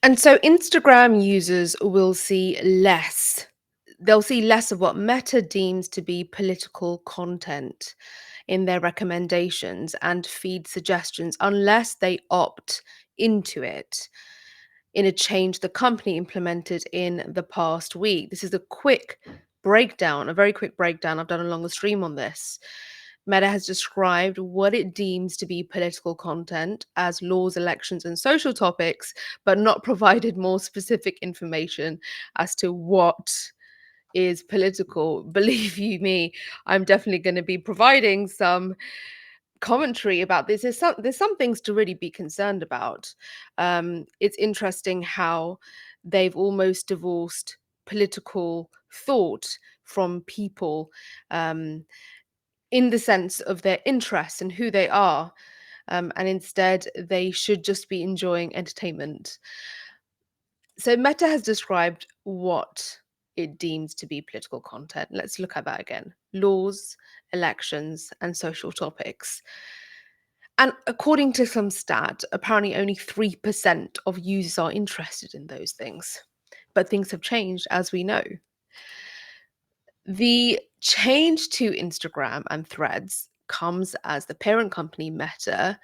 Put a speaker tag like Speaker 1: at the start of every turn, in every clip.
Speaker 1: And so Instagram users will see less. They'll see less of what Meta deems to be political content in their recommendations and feed suggestions unless they opt into it in a change the company implemented in the past week. This is a quick breakdown, a very quick breakdown. I've done a longer stream on this. Meta has described what it deems to be political content as laws, elections, and social topics, but not provided more specific information as to what is political. Believe you me, I'm definitely going to be providing some commentary about this. There's some things to really be concerned about. It's interesting how they've almost divorced political thought from people. In the sense of their interests and who they are. And instead, they should just be enjoying entertainment. So, Meta has described what it deems to be political content. Let's look at that again: laws, elections, and social topics. And according to some stat, apparently only 3% of users are interested in those things. But things have changed, as we know. The change to Instagram and Threads comes as the parent company Meta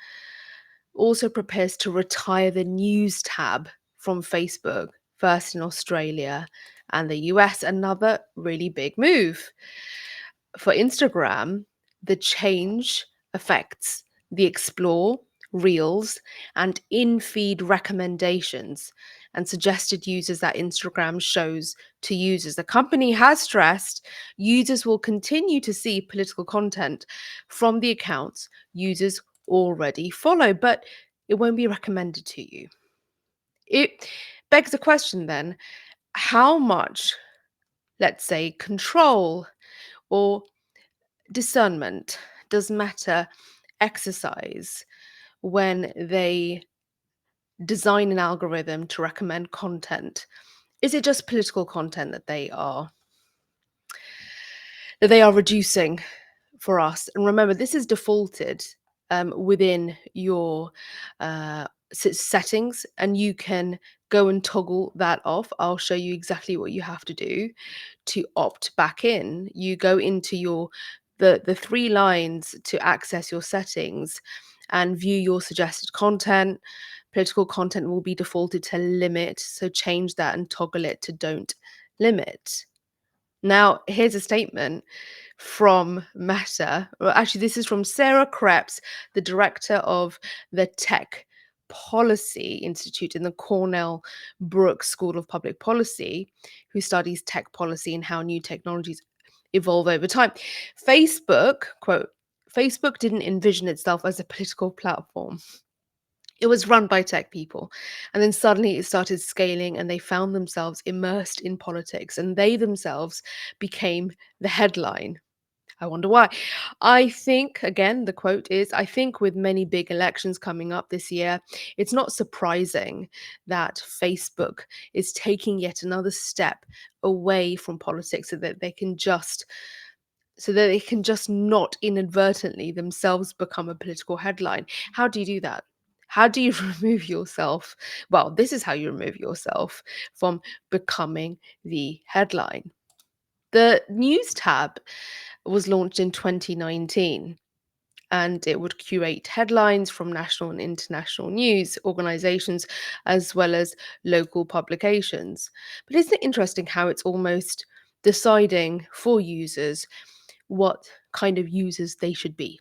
Speaker 1: also prepares to retire the news tab from Facebook, first in Australia and the US, another really big move. For Instagram, the change affects the Explore, Reels, and in feed recommendations and suggested users that Instagram shows to users. The company has stressed users will continue to see political content from the accounts users already follow, but it won't be recommended to you. It begs the question then: how much, let's say, control or discernment does Meta exercise when they design an algorithm to recommend content? Is it just political content that they are reducing for us? And remember, this is defaulted within your settings, and you can go and toggle that off. I'll show you exactly what you have to do to opt back in. You go into the three lines to access your settings and view your suggested content. Political content will be defaulted to limit, so change that and toggle it to don't limit. Now, here's a statement from Meta. Well, actually, this is from Sarah Krebs, the director of the Tech Policy Institute in the Cornell Brooks School of Public Policy, who studies tech policy and how new technologies evolve over time. Facebook, quote, Facebook didn't envision itself as a political platform. It was run by tech people. And then suddenly it started scaling and they found themselves immersed in politics and they themselves became the headline. I wonder why. I think, again, the quote is: I think with many big elections coming up this year, it's not surprising that Facebook is taking yet another step away from politics so that they can just not inadvertently themselves become a political headline. How do you do that? How do you remove yourself? Well, this is how you remove yourself from becoming the headline. The news tab was launched in 2019 and it would curate headlines from national and international news organizations as well as local publications. But isn't it interesting how it's almost deciding for users what kind of users they should be?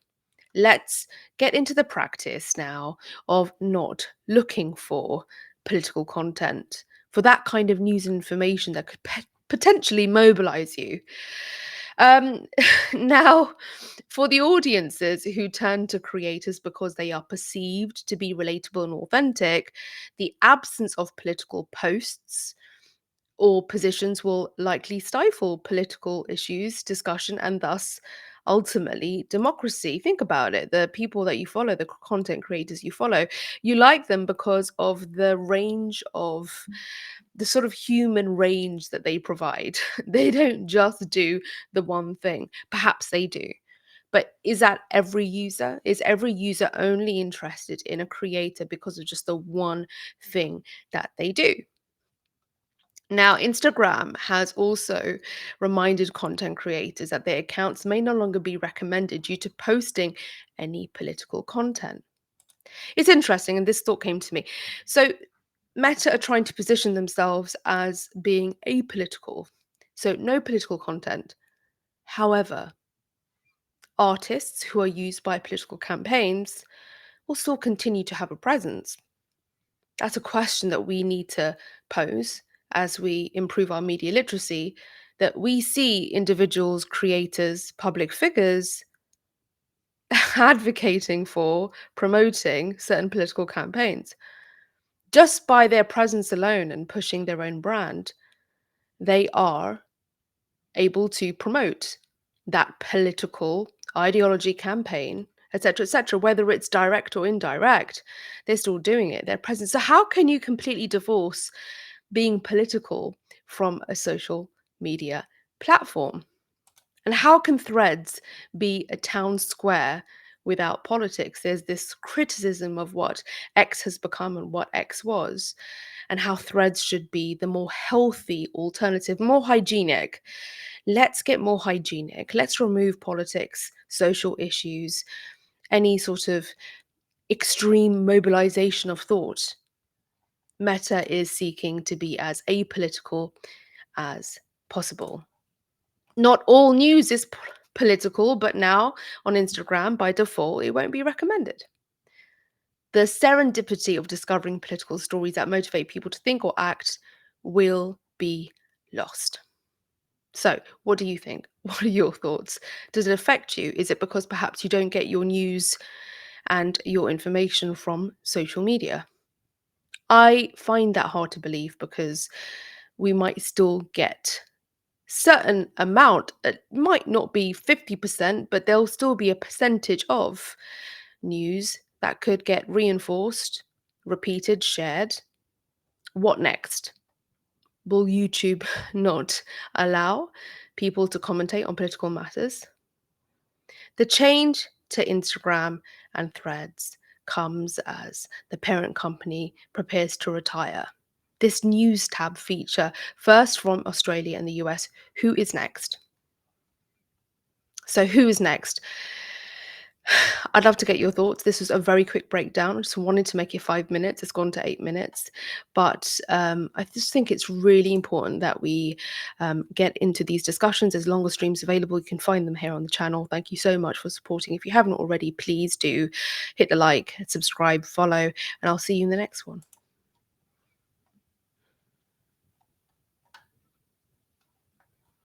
Speaker 1: Let's get into the practice now of not looking for political content, for that kind of news and information that could potentially mobilize you. Um, now, for the audiences who turn to creators because they are perceived to be relatable and authentic, the absence of political posts or positions will likely stifle political issues, discussion, and thus ultimately democracy. Think about it. The people that you follow, the content creators you follow, you like them because of the range of the sort of human range that they provide. They don't just do the one thing. Perhaps they do. But is that every user? Is every user only interested in a creator because of just the one thing that they do? Now, Instagram has also reminded content creators that their accounts may no longer be recommended due to posting any political content. It's interesting, and this thought came to me. So, Meta are trying to position themselves as being apolitical, so no political content. However, artists who are used by political campaigns will still continue to have a presence. That's a question that we need to pose as we improve our media literacy, that we see individuals, creators, public figures advocating for, promoting certain political campaigns. Just by their presence alone and pushing their own brand, they are able to promote that political ideology campaign, etc., whether it's direct or indirect, they're still doing it, they're present. So how can you completely divorce being political from a social media platform? And how can Threads be a town square without politics? There's this criticism of what X has become and what X was, and how Threads should be the more healthy alternative, more hygienic. Let's get more hygienic. Let's remove politics, social issues, any sort of extreme mobilization of thought. Meta is seeking to be as apolitical as possible. Not all news is political, but now on Instagram, by default, it won't be recommended. The serendipity of discovering political stories that motivate people to think or act will be lost. So, what do you think? What are your thoughts? Does it affect you? Is it because perhaps you don't get your news and your information from social media? I find that hard to believe because we might still get certain amount, it might not be 50%, but there'll still be a percentage of news that could get reinforced, repeated, shared. What next? Will YouTube not allow people to commentate on political matters? The change to Instagram and Threads comes as the parent company prepares to retire. This news tab feature, first from Australia and the US. Who is next? So, who is next? I'd love to get your thoughts. This was a very quick breakdown. I just wanted to make it 5 minutes. It's gone to 8 minutes. But I just think it's really important that we get into these discussions. There's longer streams available. You can find them here on the channel. Thank you so much for supporting. If you haven't already, please do hit the like, subscribe, follow, and I'll see you in the next one.